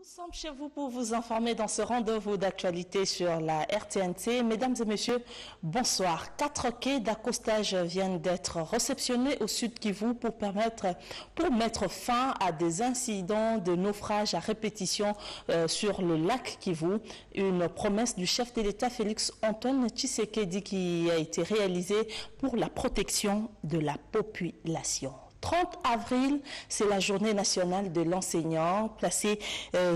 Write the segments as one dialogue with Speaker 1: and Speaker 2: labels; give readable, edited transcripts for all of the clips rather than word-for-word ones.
Speaker 1: Nous sommes chez vous pour vous informer dans ce rendez-vous d'actualité sur la RTNT. Mesdames et messieurs, bonsoir. 4 quais d'accostage viennent d'être réceptionnés au sud Kivu pour mettre fin à des incidents de naufrage à répétition sur le lac Kivu. Une promesse du chef de l'État Félix Antoine Tshisekedi qui a été réalisée pour la protection de la population. 30 avril, c'est la journée nationale de l'enseignant, placée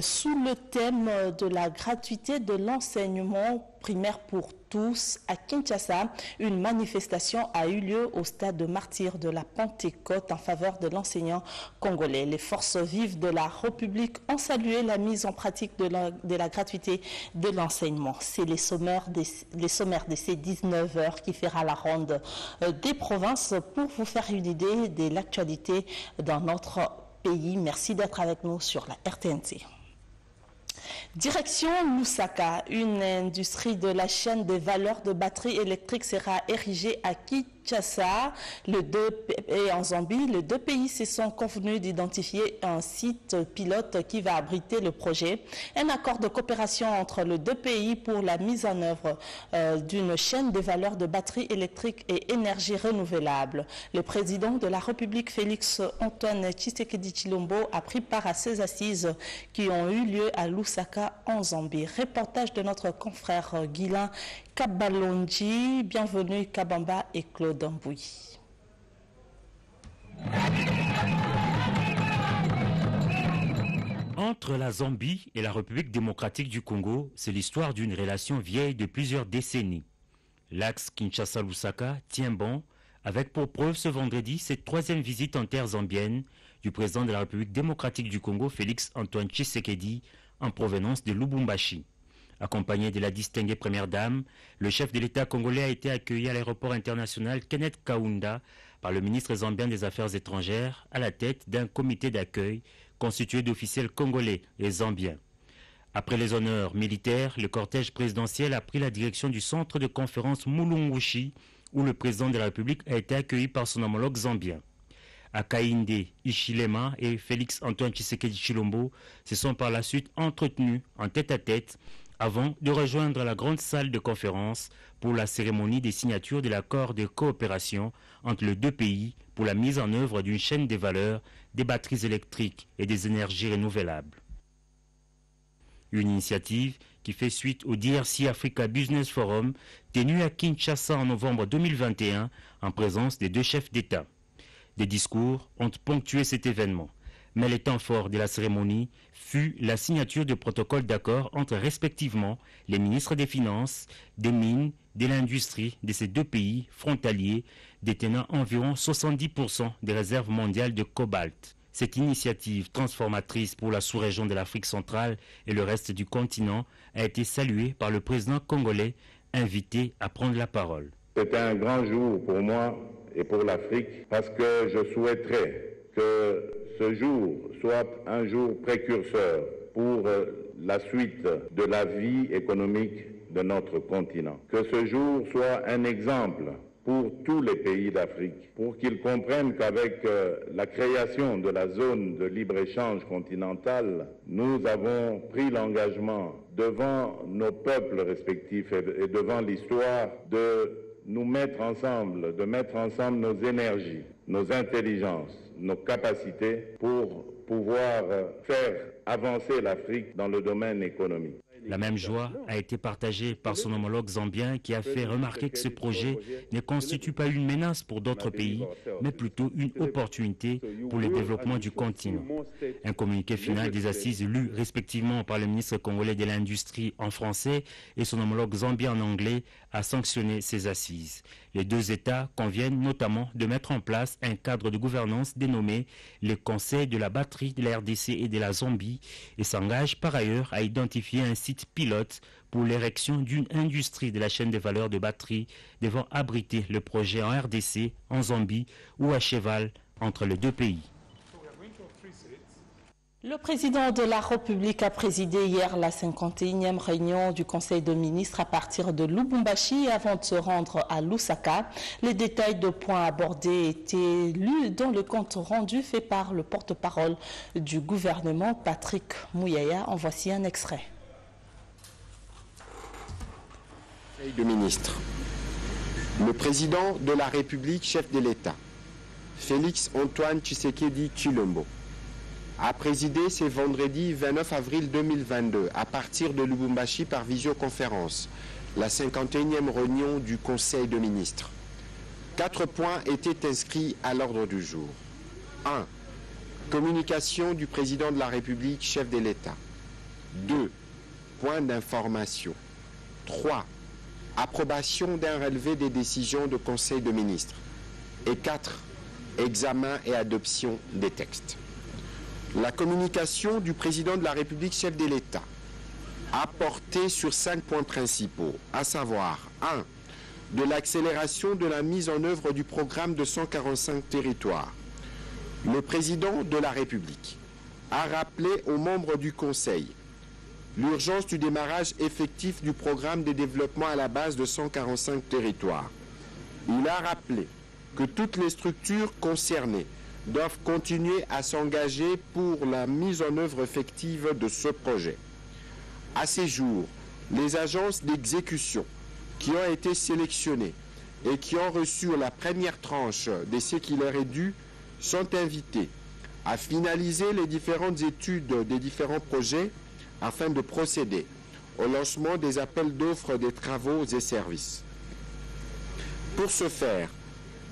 Speaker 1: sous le thème de la gratuité de l'enseignement primaire pour tous à Kinshasa. Une manifestation a eu lieu au stade de martyrs de la Pentecôte en faveur de l'enseignant congolais. Les forces vives de la République ont salué la mise en pratique de la gratuité de l'enseignement. C'est les sommaires de ces 19 heures qui fera la ronde des provinces pour vous faire une idée de l'actualité dans notre pays. Merci d'être avec nous sur la RTNT. Direction Lusaka, une industrie de la chaîne des valeurs de batteries électriques sera érigée à Kinshasa et en Zambie. Les deux pays se sont convenus d'identifier un site pilote qui va abriter le projet. Un accord de coopération entre les deux pays pour la mise en œuvre d'une chaîne de valeurs de batteries électriques et énergie renouvelable. Le président de la République, Félix Antoine Tshisekedi Tshilombo, a pris part à ces assises qui ont eu lieu à Lusaka en Zambie. Reportage de notre confrère Guilain Kabalonji. Bienvenue Kabamba et Claude Mbouy.
Speaker 2: Entre la Zambie et la République démocratique du Congo, c'est l'histoire d'une relation vieille de plusieurs décennies. L'axe Kinshasa-Lusaka tient bon, avec pour preuve ce vendredi cette troisième visite en terre zambienne du président de la République démocratique du Congo, Félix Antoine Tshisekedi, en provenance de Lubumbashi. Accompagné de la distinguée première dame, le chef de l'État congolais a été accueilli à l'aéroport international Kenneth Kaunda par le ministre zambien des Affaires étrangères à la tête d'un comité d'accueil constitué d'officiels congolais et zambiens. Après les honneurs militaires, le cortège présidentiel a pris la direction du centre de conférence Mulungushi où le président de la République a été accueilli par son homologue zambien. Akainde Hichilema et Félix Antoine Tshisekedi Tshilombo se sont par la suite entretenus en tête-à-tête avant de rejoindre la grande salle de conférence pour la cérémonie des signatures de l'accord de coopération entre les deux pays pour la mise en œuvre d'une chaîne de valeur des batteries électriques et des énergies renouvelables. Une initiative qui fait suite au DRC Africa Business Forum tenu à Kinshasa en novembre 2021 en présence des deux chefs d'État. Des discours ont ponctué cet événement, mais le temps fort de la cérémonie fut la signature de protocoles d'accord entre respectivement les ministres des Finances, des Mines, de l'Industrie de ces deux pays frontaliers détenant environ 70% des réserves mondiales de cobalt. Cette initiative transformatrice pour la sous-région de l'Afrique centrale et le reste du continent a été saluée par le président congolais invité à prendre la parole.
Speaker 3: C'est un grand jour pour moi et pour l'Afrique parce que je souhaiterais que ce jour soit un jour précurseur pour la suite de la vie économique de notre continent. Que ce jour soit un exemple pour tous les pays d'Afrique, pour qu'ils comprennent qu'avec la création de la zone de libre-échange continentale, nous avons pris l'engagement devant nos peuples respectifs et devant l'histoire de nous mettre ensemble, de mettre ensemble nos énergies, nos intelligences, nos capacités pour pouvoir faire avancer l'Afrique dans le domaine économique.
Speaker 2: La même joie a été partagée par son homologue zambien qui a fait remarquer que ce projet ne constitue pas une menace pour d'autres pays, mais plutôt une opportunité pour le développement du continent. Un communiqué final des assises lu respectivement par le ministre congolais de l'Industrie en français et son homologue zambien en anglais a sanctionné ces assises. Les deux États conviennent notamment de mettre en place un cadre de gouvernance dénommé le Conseil de la batterie de la RDC et de la Zambie et s'engagent par ailleurs à identifier un site pilote pour l'érection d'une industrie de la chaîne de valeur de batterie devant abriter le projet en RDC, en Zambie ou à cheval entre les deux pays.
Speaker 1: Le président de la République a présidé hier la 51e réunion du Conseil de ministres à partir de Lubumbashi avant de se rendre à Lusaka. Les détails de points abordés étaient lus dans le compte rendu fait par le porte-parole du gouvernement, Patrick Mouyaya. En voici un extrait.
Speaker 4: Conseil de ministres. Le président de la République, chef de l'État, Félix Antoine Tshisekedi Tshilombo, a présidé ce vendredi 29 avril 2022 à partir de Lubumbashi par visioconférence la 51e réunion du Conseil de ministres. 4 points étaient inscrits à l'ordre du jour. 1. Communication du président de la République, chef de l'État. 2. Point d'information. 3. Approbation d'un relevé des décisions du Conseil de ministres. Et 4. Examen et adoption des textes. La communication du président de la République, chef de l'État, a porté sur 5 points principaux, à savoir 1. De l'accélération de la mise en œuvre du programme de 145 territoires. Le président de la République a rappelé aux membres du Conseil l'urgence du démarrage effectif du programme de développement à la base de 145 territoires. Il a rappelé que toutes les structures concernées doivent continuer à s'engager pour la mise en œuvre effective de ce projet. À ces jours, les agences d'exécution qui ont été sélectionnées et qui ont reçu la première tranche de ce qui leur est dû sont invitées à finaliser les différentes études des différents projets afin de procéder au lancement des appels d'offres des travaux et services. Pour ce faire,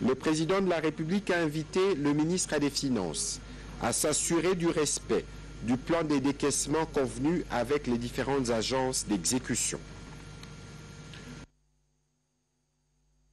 Speaker 4: le président de la République a invité le ministre des Finances à s'assurer du respect du plan de décaissement convenu avec les différentes agences d'exécution.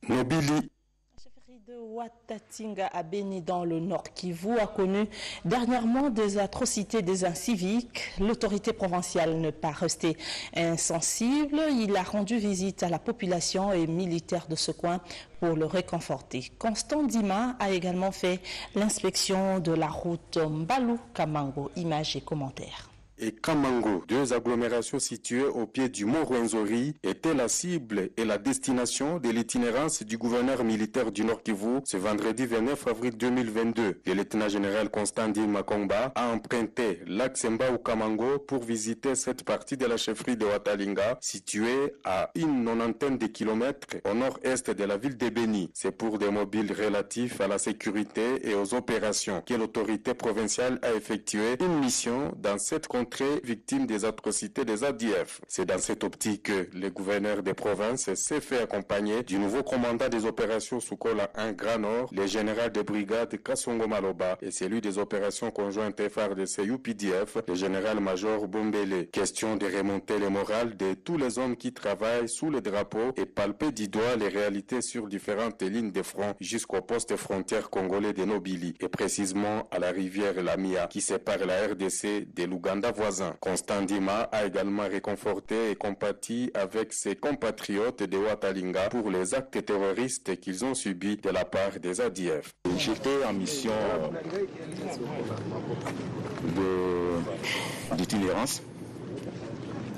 Speaker 4: Nobili.
Speaker 1: La chefferie de Watatinga à Beni dans le Nord Kivu a connu dernièrement des atrocités des inciviques. L'autorité provinciale n'est pas restée insensible. Il a rendu visite à la population et militaires de ce coin pour le réconforter. Constant Dima a également fait l'inspection de la route Mbalou-Kamango. Images et commentaires.
Speaker 5: Et Kamango, 2 agglomérations situées au pied du mont Rwenzori, étaient la cible et la destination de l'itinérance du gouverneur militaire du Nord Kivu ce vendredi 29 avril 2022. Le lieutenant-général Constant Dima Kongba a emprunté l'axe Mbalou-Kamango pour visiter cette partie de la chefferie de Watalinga, située à une 90 de kilomètres au nord-est de la ville de Beni. C'est pour des mobiles relatifs à la sécurité et aux opérations que l'autorité provinciale a effectué une mission dans cette contrée victime des atrocités des ADF. C'est dans cette optique que le gouverneur des provinces s'est fait accompagner du nouveau commandant des opérations Sukola 1 Grand Nord, le général de brigade Kasongo Maloba et celui des opérations conjointes FARDC UPDF, le général-major Bombele. Question de remonter le moral de tous les hommes qui travaillent sous le drapeau et palper du doigt les réalités sur différentes lignes de front jusqu'au poste frontière congolais de Nobili et précisément à la rivière Lamia qui sépare la RDC de l'Ouganda voisin. Constant Dima a également réconforté et compati avec ses compatriotes de Watalinga pour les actes terroristes qu'ils ont subis de la part des ADF.
Speaker 6: J'étais en mission d'itinérance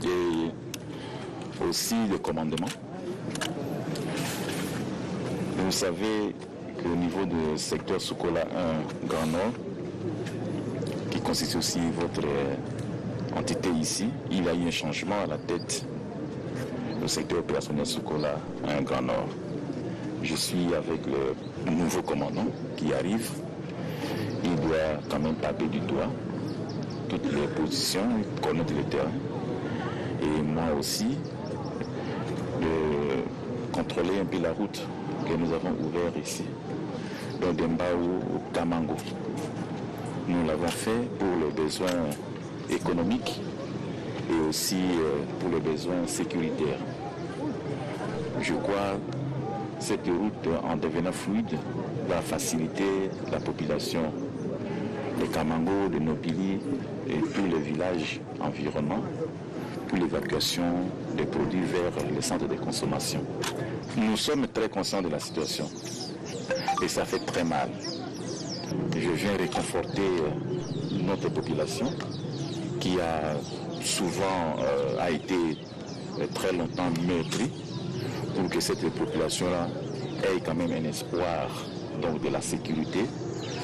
Speaker 6: et aussi de commandement. Et vous savez qu'au niveau du secteur Sukola 1 Grand Nord, qui constitue aussi votre entité ici, il y a eu un changement à la tête du secteur opérationnel Sukola 1 Grand Nord. Je suis avec le nouveau commandant qui arrive. Il doit quand même taper du doigt toutes les positions, connaître le terrain. Et moi aussi, de contrôler un peu la route que nous avons ouverte ici, donc d'Embaou au Kamango. Nous l'avons fait pour les besoins économiques et aussi pour les besoins sécuritaires. Je crois que cette route, en devenant fluide, va faciliter la population de Kamango, de Nobili et tous les villages environnants pour l'évacuation des produits vers les centres de consommation. Nous sommes très conscients de la situation et ça fait très mal. Je viens réconforter notre population qui a souvent a été très longtemps mépris, pour que cette population-là ait quand même un espoir donc, de la sécurité,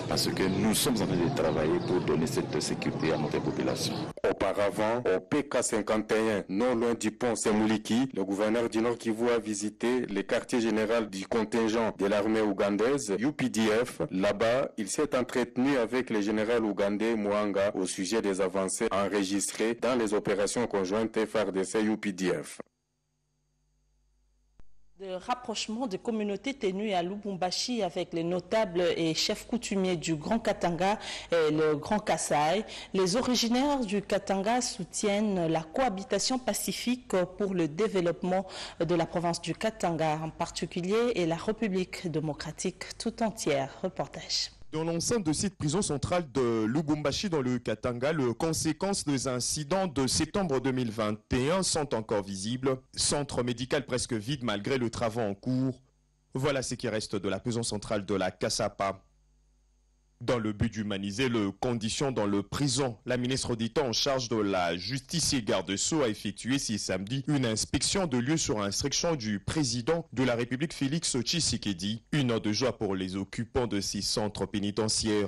Speaker 6: parce que nous sommes en train de travailler pour donner cette sécurité à notre population.
Speaker 5: Auparavant, au PK51, non loin du pont Semouliki, le gouverneur du Nord Kivu a visité le quartier général du contingent de l'armée ougandaise, UPDF. Là-bas, il s'est entretenu avec le général ougandais Mwanga au sujet des avancées enregistrées dans les opérations conjointes FARDC-UPDF.
Speaker 1: De rapprochement des communautés tenues à Lubumbashi avec les notables et chefs coutumiers du Grand Katanga et le Grand Kasaï. Les originaires du Katanga soutiennent la cohabitation pacifique pour le développement de la province du Katanga en particulier et la République démocratique tout entière. Reportage.
Speaker 7: Dans l'enceinte de cette prison centrale de Lubumbashi dans le Katanga, les conséquences des incidents de septembre 2021 sont encore visibles. Centre médical presque vide malgré le travaux en cours. Voilà ce qui reste de la prison centrale de la Kasapa. Dans le but d'humaniser les conditions dans le prison, la ministre d'État en charge de la justice et garde-sceaux a effectué ce samedi une inspection de lieux sur instruction du président de la République Félix Tshisekedi. Une heure de joie pour les occupants de ces centres pénitentiaires.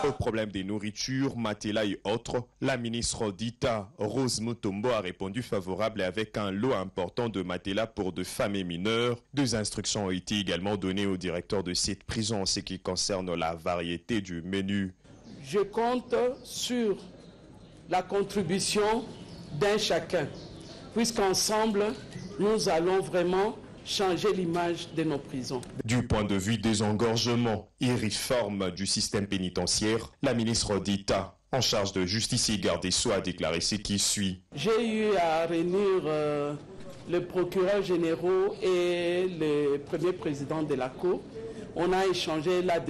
Speaker 7: Au problème des nourritures, matelas et autres, la ministre d'État Rose Mutombo a répondu favorable avec un lot important de matelas pour de femmes et mineurs. Deux instructions ont été également données au directeur de cette prison en ce qui concerne la variété du menu.
Speaker 8: Je compte sur la contribution d'un chacun, puisqu'ensemble, nous allons vraiment changer l'image de nos prisons.
Speaker 7: Du point de vue des engorgements et réformes du système pénitentiaire, la ministre d'État en charge de justice et garde des Sceaux a déclaré ce qui suit.
Speaker 8: J'ai eu à réunir le procureur général et le premier président de la Cour. On a échangé la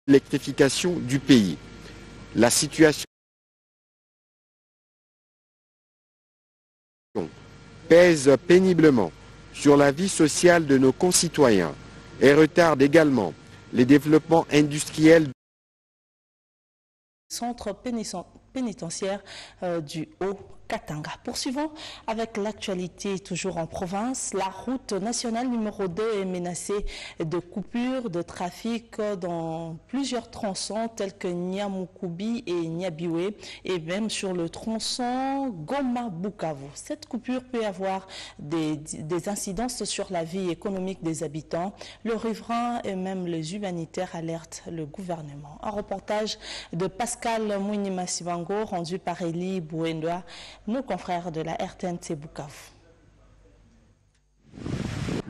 Speaker 4: l'électrification du pays. La situation pèse péniblement sur la vie sociale de nos concitoyens et retarde également les développements industriels.
Speaker 1: Centre pénitentiaire du Haut-Katanga. Poursuivons avec l'actualité toujours en province. La route nationale numéro 2 est menacée de coupures de trafic dans plusieurs tronçons tels que Nyamukoubi et Nyabiwe et même sur le tronçon Goma-Bukavu. Cette coupure peut avoir des incidences sur la vie économique des habitants. Le riverain et même les humanitaires alertent le gouvernement. Un reportage de Pascal Mounima-Sibango rendu par Elie Bouendoa, nos confrères de la RTNC Bukavu.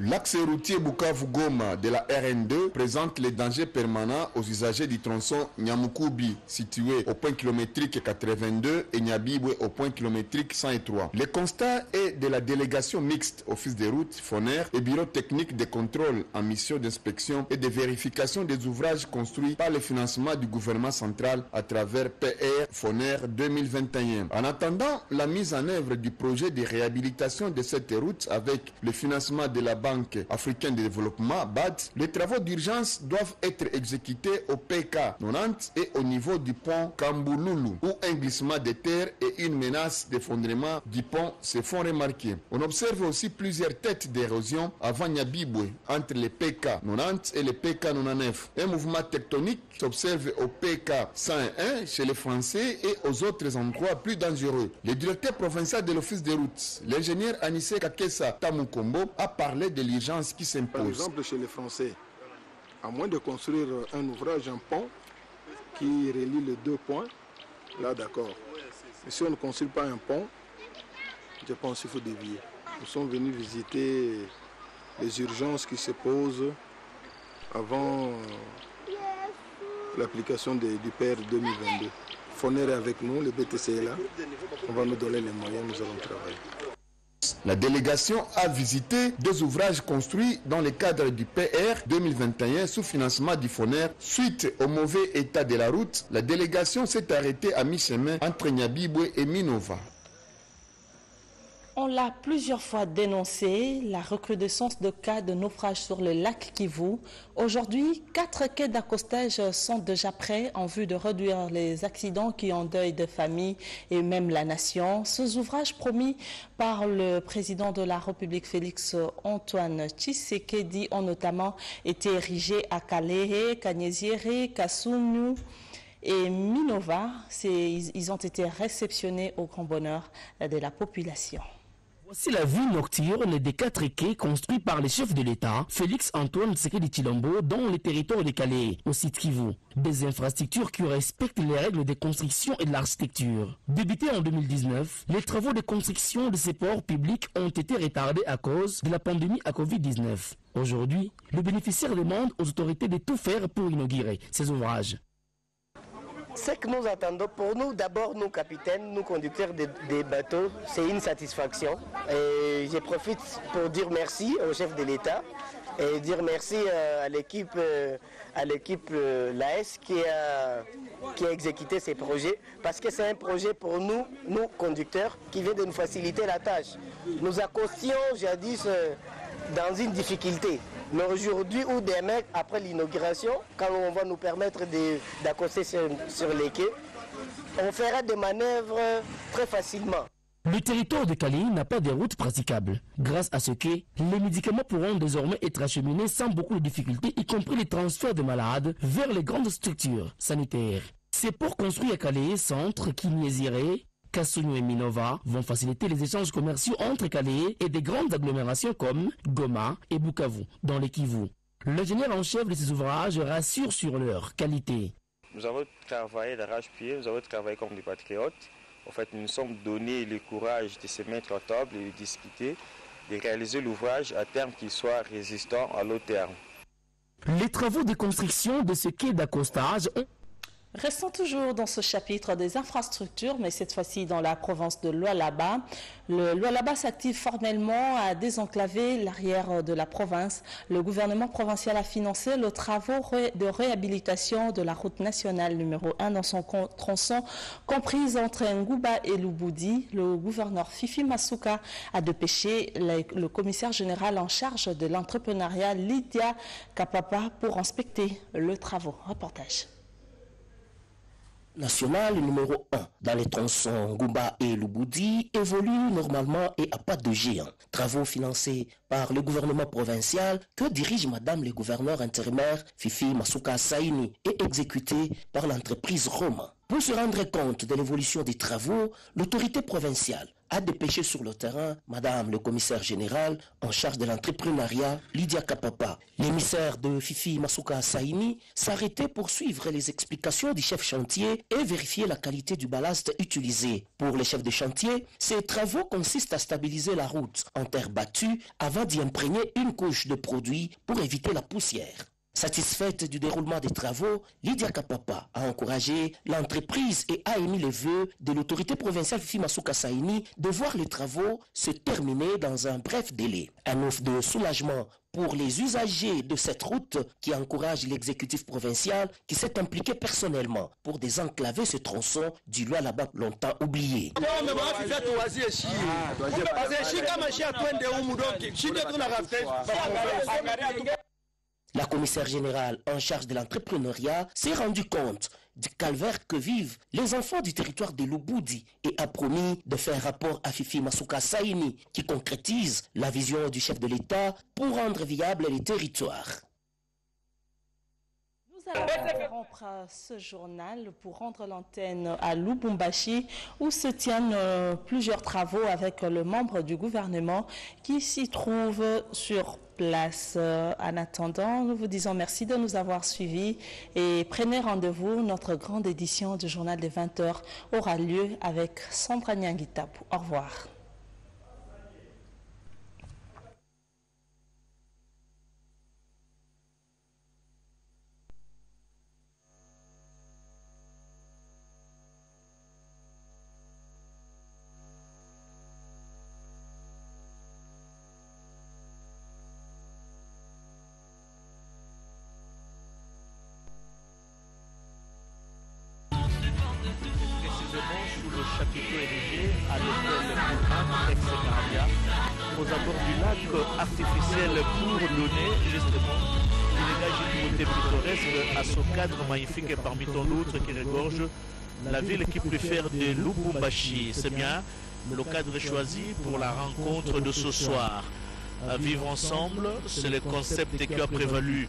Speaker 9: L'axe routier Bukavu-Goma de la RN2 présente les dangers permanents aux usagers du tronçon Nyamukoubi, situé au point kilométrique 82, et Nyabibwe au point kilométrique 103. Le constat est de la délégation mixte Office des routes, FONER, et Bureau technique de contrôle en mission d'inspection et de vérification des ouvrages construits par le financement du gouvernement central à travers PR FONER 2021. En attendant la mise en œuvre du projet de réhabilitation de cette route avec le financement de la Banque africaine de développement, BAD, les travaux d'urgence doivent être exécutés au PK 90 et au niveau du pont Kambouloulou, où un glissement de terre et une menace d'effondrement du pont se font remarquer. On observe aussi plusieurs têtes d'érosion avant Nyabibwe, entre les PK 90 et les PK 99. Un mouvement tectonique s'observe au PK 101 chez les Français et aux autres endroits plus dangereux. Le directeur provincial de l'Office des routes, l'ingénieur Anissé Kakessa Tamukombo, a parlé de l'urgence qui s'impose.
Speaker 10: Par exemple, chez les Français, à moins de construire un ouvrage, un pont qui relie les deux points, là d'accord. Mais si on ne construit pas un pont, je pense qu'il faut dévier. Nous sommes venus visiter les urgences qui se posent avant l'application du PR 2022. FONER est avec nous, le BTC est là. On va nous donner les moyens, nous allons travailler.
Speaker 9: La délégation a visité deux ouvrages construits dans le cadre du PR 2021 sous financement du FONER. Suite au mauvais état de la route, la délégation s'est arrêtée à mi-chemin entre Nyabibwe et Minova.
Speaker 1: On l'a plusieurs fois dénoncé, la recrudescence de cas de naufrage sur le lac Kivu. Aujourd'hui, 4 quais d'accostage sont déjà prêts en vue de réduire les accidents qui endeuillent des familles et même la nation. Ces ouvrages promis par le président de la République Félix Antoine Tshisekedi ont notamment été érigés à Kalehe, Kanyezire, Kasumnu et Minova. Ils ont été réceptionnés au grand bonheur de la population.
Speaker 11: Voici la vue nocturne des 4 quais construits par les chefs de l'État, Félix Antoine Tshisekedi Tshilombo, dans les territoires de Calais, au site Kivu. Des infrastructures qui respectent les règles de construction et de l'architecture. Débutés en 2019, les travaux de construction de ces ports publics ont été retardés à cause de la pandémie à Covid-19. Aujourd'hui, le bénéficiaire demande aux autorités de tout faire pour inaugurer ces ouvrages.
Speaker 12: Ce que nous attendons pour nous, d'abord nous capitaines, nous conducteurs des bateaux, c'est une satisfaction. Et je profite pour dire merci au chef de l'État et dire merci à l'équipe l'AS qui a exécuté ces projets, parce que c'est un projet pour nous conducteurs, qui vient de nous faciliter la tâche. Nous accostions jadis dans une difficulté. Mais aujourd'hui ou demain, après l'inauguration, quand on va nous permettre d'accoster sur les quais, on fera des manœuvres très facilement.
Speaker 11: Le territoire de Calais n'a pas de route praticable. Grâce à ce quai, les médicaments pourront désormais être acheminés sans beaucoup de difficultés, y compris les transferts de malades vers les grandes structures sanitaires. Ces ports construits à Calais, Centre, Kanyezire, Kasumnu et Minova vont faciliter les échanges commerciaux entre Calais et des grandes agglomérations comme Goma et Bukavu, dans les Kivu. L'ingénieur en chef de ces ouvrages rassure sur leur qualité.
Speaker 13: Nous avons travaillé d'arrache-pied, nous avons travaillé comme des patriotes. En fait, nous nous sommes donné le courage de se mettre à table et de discuter, de réaliser l'ouvrage à terme qui soit résistant à long terme.
Speaker 11: Les travaux de construction de ce quai d'accostage ont...
Speaker 1: Restons toujours dans ce chapitre des infrastructures, mais cette fois-ci dans la province de Lualaba. Le Lualaba s'active formellement à désenclaver l'arrière de la province. Le gouvernement provincial a financé le travaux de réhabilitation de la route nationale numéro 1 dans son tronçon comprise entre Ngouba et Luboudi. Le gouverneur Fifi Masuka a dépêché le commissaire général en charge de l'entrepreneuriat Lydia Kapapa pour inspecter le travaux. Reportage.
Speaker 14: National numéro 1 dans les tronçons Ngouba et Luboudi évolue normalement et à pas de géant. Travaux financés par le gouvernement provincial que dirige Madame le gouverneur intérimaire Fifi Masuka Saini et exécutés par l'entreprise Roma. Pour se rendre compte de l'évolution des travaux, l'autorité provinciale a dépêché sur le terrain Madame le commissaire général en charge de l'entrepreneuriat Lydia Kapapa. L'émissaire de Fifi Masuka Saini s'arrêtait pour suivre les explications du chef chantier et vérifier la qualité du ballast utilisé. Pour les chefs de chantier, ces travaux consistent à stabiliser la route en terre battue avant d'y imprégner une couche de produit pour éviter la poussière. Satisfaite du déroulement des travaux, Lydia Kapapa a encouragé l'entreprise et a émis les vœux de l'autorité provinciale Fifi Masuka Saini de voir les travaux se terminer dans un bref délai. Un offre de soulagement pour les usagers de cette route qui encourage l'exécutif provincial qui s'est impliqué personnellement pour désenclaver ce tronçon du Lualaba longtemps oublié. La commissaire générale en charge de l'entrepreneuriat s'est rendue compte du calvaire que vivent les enfants du territoire de Luboudi et a promis de faire rapport à Fifi Masuka Saini qui concrétise la vision du chef de l'État pour rendre viable les territoires.
Speaker 1: Nous allons interrompre ce journal pour rendre l'antenne à Lubumbashi où se tiennent plusieurs travaux avec le membre du gouvernement qui s'y trouve sur place. En attendant, nous vous disons merci de nous avoir suivis et prenez rendez-vous. Notre grande édition du journal de 20h aura lieu avec Sandra Nyangitapu. Au revoir.
Speaker 15: sous le chapiteau érigé à l'hôtel Pullman ex-Carabia aux abords du lac artificiel pour donner justement une dégage une beauté pittoresque à ce cadre magnifique et parmi tant d'autres qui regorge la ville qui préfère de Lubumbashi. C'est bien le cadre choisi pour la rencontre de ce soir. Vivre ensemble, c'est le concept qui a prévalu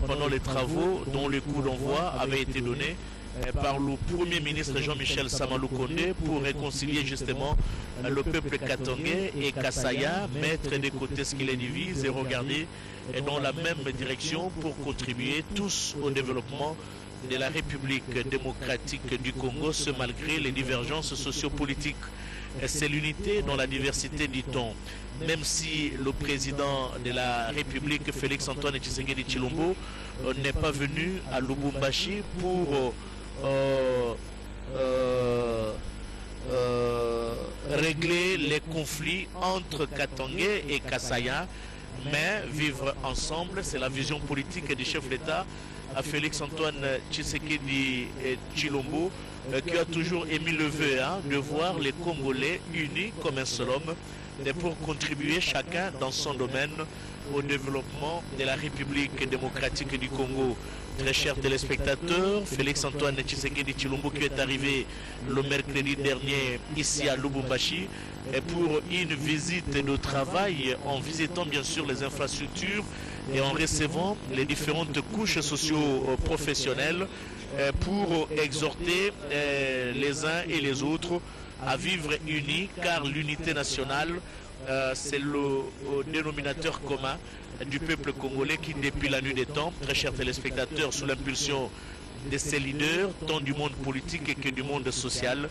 Speaker 15: pendant les travaux dont le coup d'envoi avait été donné par le Premier ministre Jean-Michel Samalou Kondé pour réconcilier justement le peuple katangais et Kassaya, mettre de côté ce qui les divise et regarder dans la même direction pour contribuer tous au développement de la République démocratique du Congo, ce malgré les divergences sociopolitiques. C'est l'unité dans la diversité, dit-on. Même si le président de la République, Félix-Antoine Tshisekedi Tshilombo, n'est pas venu à Lubumbashi pour régler les conflits entre Katangais et Kassaya, mais vivre ensemble, c'est la vision politique du chef d'État, Félix-Antoine Tshisekedi Tshilombo, qui a toujours émis le vœu de voir les Congolais unis comme un seul homme et pour contribuer chacun dans son domaine au développement de la République démocratique du Congo. Très chers téléspectateurs, Félix-Antoine Tshisekedi Tshilombo qui est arrivé le mercredi dernier ici à Lubumbashi pour une visite de travail en visitant bien sûr les infrastructures et en recevant les différentes couches socio-professionnelles pour exhorter les uns et les autres à vivre unis, car l'unité nationale, c'est le dénominateur commun du peuple congolais qui, depuis la nuit des temps, très chers téléspectateurs, sous l'impulsion de ses leaders, tant du monde politique que du monde social,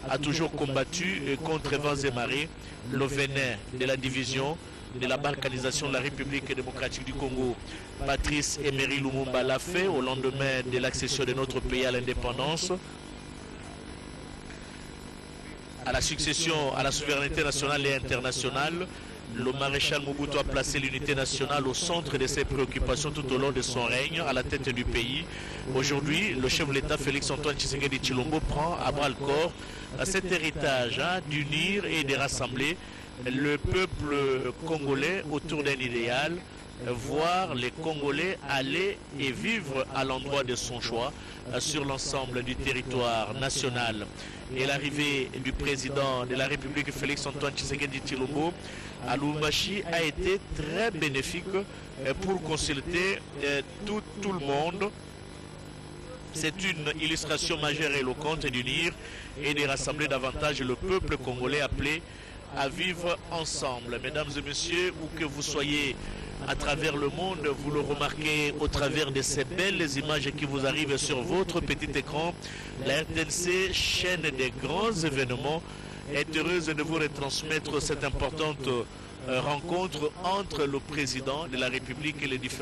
Speaker 15: a toujours combattu contre vents et marées le venin de la division, de la balkanisation de la République démocratique du Congo. Patrice Emery Lumumba l'a fait au lendemain de l'accession de notre pays à l'indépendance, à la succession à la souveraineté nationale et internationale. Le maréchal Mobutu a placé l'unité nationale au centre de ses préoccupations tout au long de son règne à la tête du pays. Aujourd'hui, le chef de l'État Félix-Antoine Tshisekedi Tshilombo prend à bras le corps cet héritage d'unir et de rassembler le peuple congolais autour d'un idéal, voir les Congolais aller et vivre à l'endroit de son choix sur l'ensemble du territoire national. Et l'arrivée du président de la République Félix-Antoine Tshisekedi Tshilombo à Lubumbashi a été très bénéfique pour consulter tout le monde. C'est une illustration majeure et éloquente d'unir et de rassembler davantage le peuple congolais appelé à vivre ensemble. Mesdames et messieurs, où que vous soyez à travers le monde, vous le remarquez au travers de ces belles images qui vous arrivent sur votre petit écran. La RTNC, chaîne des grands événements, est heureuse de vous retransmettre cette importante rencontre entre le président de la République et les différents